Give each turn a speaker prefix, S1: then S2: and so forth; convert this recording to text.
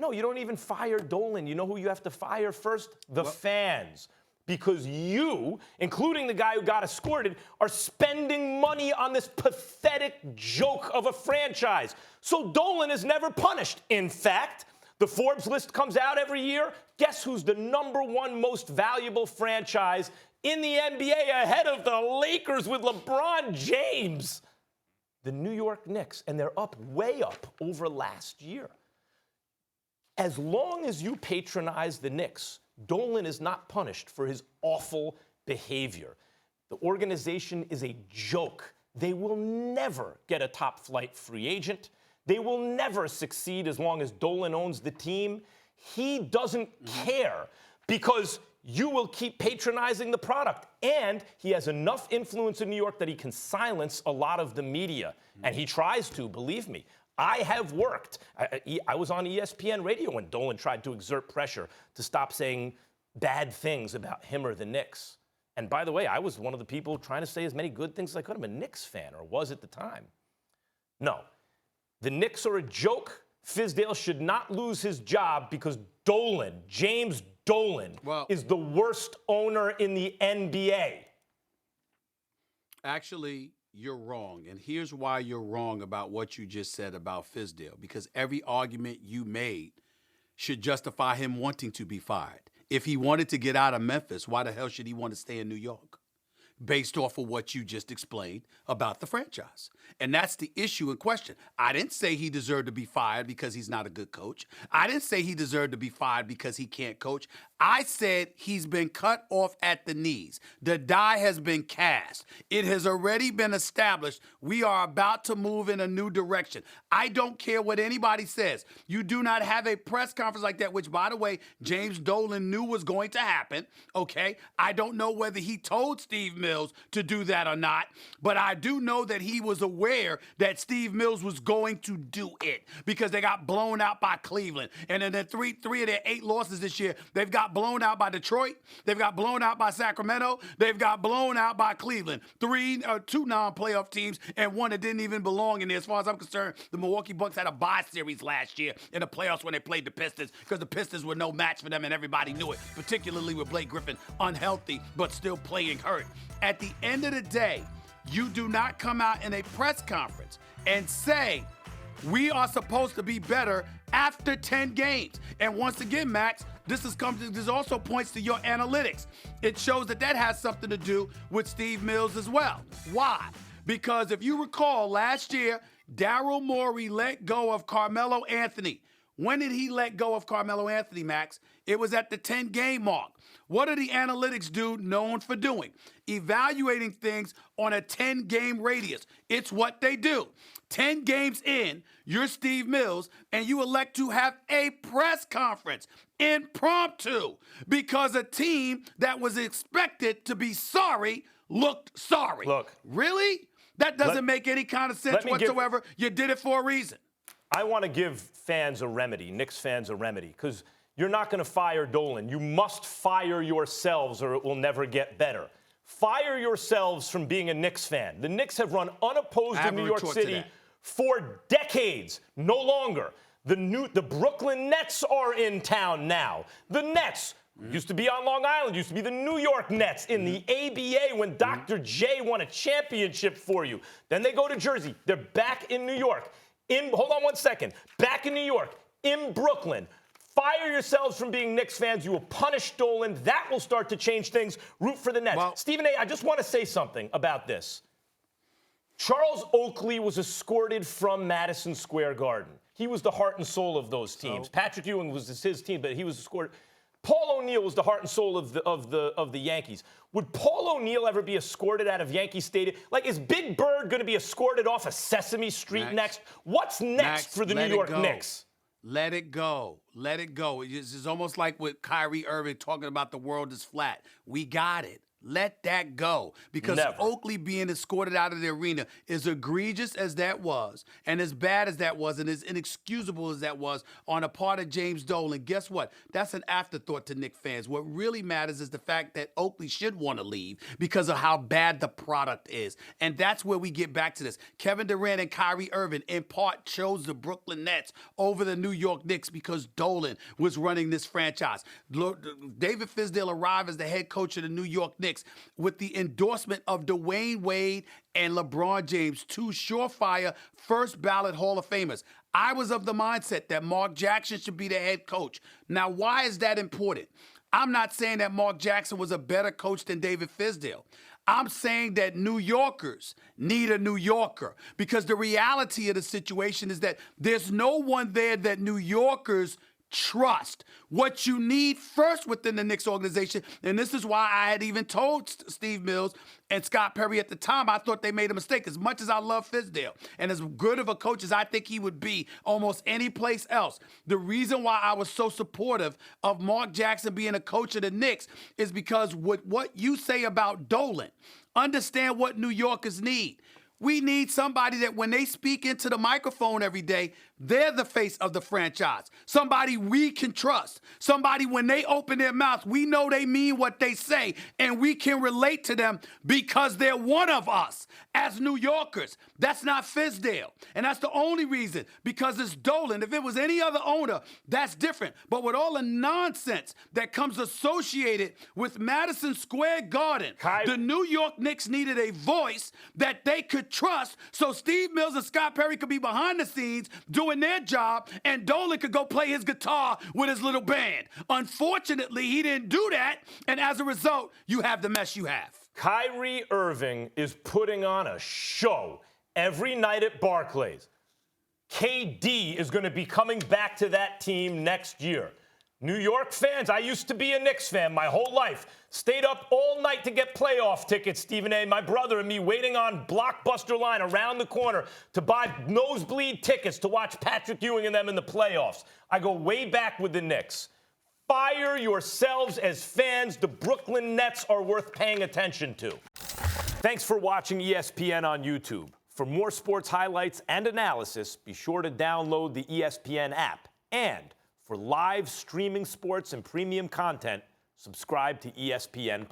S1: No, you don't even fire Dolan. You know who you have to fire first? The fans. Because you, including the guy who got escorted, are spending money on this pathetic joke of a franchise. So Dolan is never punished. In fact, the Forbes list comes out every year. Guess who's the #1 most valuable franchise in the NBA ahead of the Lakers with LeBron James? The New York Knicks, and they're way up over last year. As long as you patronize the Knicks, Dolan is not punished for his awful behavior. The organization is a joke. They will never get a top-flight free agent. They will never succeed as long as Dolan owns the team. He doesn't care because you will keep patronizing the product. And he has enough influence in New York that he can silence a lot of the media. And he tries to, believe me. I have worked. I was on ESPN radio when Dolan tried to exert pressure to stop saying bad things about him or the Knicks. And by the way, I was one of the people trying to say as many good things as I could. I'm a Knicks fan, or was at the time. No. The Knicks are a joke. Fizdale should not lose his job because Dolan, James Dolan, is the worst owner in the NBA.
S2: Actually, you're wrong. And here's why you're wrong about what you just said about Fizdale. Because every argument you made should justify him wanting to be fired. If he wanted to get out of Memphis, why the hell should he want to stay in New York? Based off of what you just explained about the franchise. And that's the issue in question. I didn't say he deserved to be fired because he's not a good coach. I didn't say he deserved to be fired because he can't coach. I said he's been cut off at the knees. The die has been cast. It has already been established. We are about to move in a new direction. I don't care what anybody says. You do not have a press conference like that, which, by the way, James Dolan knew was going to happen, okay? I don't know whether he told Steve Mills to do that or not, but I do know that he was aware that Steve Mills was going to do it because they got blown out by Cleveland. And in the three of their 8 losses this year, they've got blown out by Detroit. They've got blown out by Sacramento. They've got blown out by Cleveland. 2 non-playoff teams and one that didn't even belong in there. As far as I'm concerned, the Milwaukee Bucks had a bye series last year in the playoffs when they played the Pistons because the Pistons were no match for them and everybody knew it, particularly with Blake Griffin unhealthy but still playing hurt. At the end of the day, you do not come out in a press conference and say, we are supposed to be better after 10 games. And once again, Max, this also points to your analytics. It shows that has something to do with Steve Mills as well. Why? Because if you recall, last year, Daryl Morey let go of Carmelo Anthony. When did he let go of Carmelo Anthony, Max? It was at the 10-game mark. What are the analytics dude known for doing? Evaluating things on a 10-game radius. It's what they do. 10 games in, you're Steve Mills, and you elect to have a press conference, impromptu, because a team that was expected to be sorry looked sorry.
S1: Look.
S2: Really? That doesn't make any kind of sense whatsoever. You did it for a reason.
S1: I want to give fans a remedy, Knicks fans a remedy, because you're not going to fire Dolan. You must fire yourselves or it will never get better. Fire yourselves from being a Knicks fan. The Knicks have run unopposed in New York City for decades, no longer. The Brooklyn Nets are in town now. The Nets used to be on Long Island, used to be the New York Nets in the ABA when Dr. J won a championship for you. Then they go to Jersey. They're back in New York. Hold on one second. Back in New York, in Brooklyn. Fire yourselves from being Knicks fans. You will punish Dolan. That will start to change things. Root for the Nets. Well, Stephen A., I just want to say something about this. Charles Oakley was escorted from Madison Square Garden. He was the heart and soul of those teams. Patrick Ewing was his team, but he was escorted. Paul O'Neill was the heart and soul of the Yankees. Would Paul O'Neill ever be escorted out of Yankee Stadium? Like, is Big Bird going to be escorted off of Sesame Street next? What's next for the New York Knicks?
S2: Let it go. Let it go. It's almost like with Kyrie Irving talking about the world is flat. We got it. Let that go. Because
S1: Never.
S2: Oakley being escorted out of the arena, as egregious as that was, and as bad as that was, and as inexcusable as that was on a part of James Dolan, guess what? That's an afterthought to Knicks fans. What really matters is the fact that Oakley should want to leave because of how bad the product is. And that's where we get back to this. Kevin Durant and Kyrie Irving, in part, chose the Brooklyn Nets over the New York Knicks because Dolan was running this franchise. David Fizdale arrived as the head coach of the New York Knicks with the endorsement of Dwayne Wade and LeBron James, two surefire first-ballot Hall of Famers. I was of the mindset that Mark Jackson should be the head coach. Now, why is that important? I'm not saying that Mark Jackson was a better coach than David Fizdale. I'm saying that New Yorkers need a New Yorker, because the reality of the situation is that there's no one there that New Yorkers trust. What you need first within the Knicks organization, and this is why I had even told Steve Mills and Scott Perry at the time, I thought they made a mistake. As much as I love Fizdale and as good of a coach as I think he would be almost any place else, the reason why I was so supportive of Mark Jackson being a coach of the Knicks is because with what you say about Dolan, understand what New Yorkers need. We need somebody that when they speak into the microphone every day, they're the face of the franchise. Somebody we can trust. Somebody when they open their mouth, we know they mean what they say, and we can relate to them because they're one of us as New Yorkers. That's not Fizdale. And that's the only reason, because it's Dolan. If it was any other owner, that's different. But with all the nonsense that comes associated with Madison Square Garden, the New York Knicks needed a voice that they could trust so Steve Mills and Scott Perry could be behind the scenes doing their job, and Dolan could go play his guitar with his little band. Unfortunately, he didn't do that, and as a result, you have the mess you have.
S1: Kyrie Irving is putting on a show every night at Barclays. KD is going to be coming back to that team next year. New York fans, I used to be a Knicks fan my whole life. Stayed up all night to get playoff tickets, Stephen A. My brother and me waiting on Blockbuster line around the corner to buy nosebleed tickets to watch Patrick Ewing and them in the playoffs. I go way back with the Knicks. Fire yourselves as fans. The Brooklyn Nets are worth paying attention to. Thanks for watching ESPN on YouTube. For more sports highlights and analysis, be sure to download the ESPN app. And for live streaming sports and premium content, subscribe to ESPN+.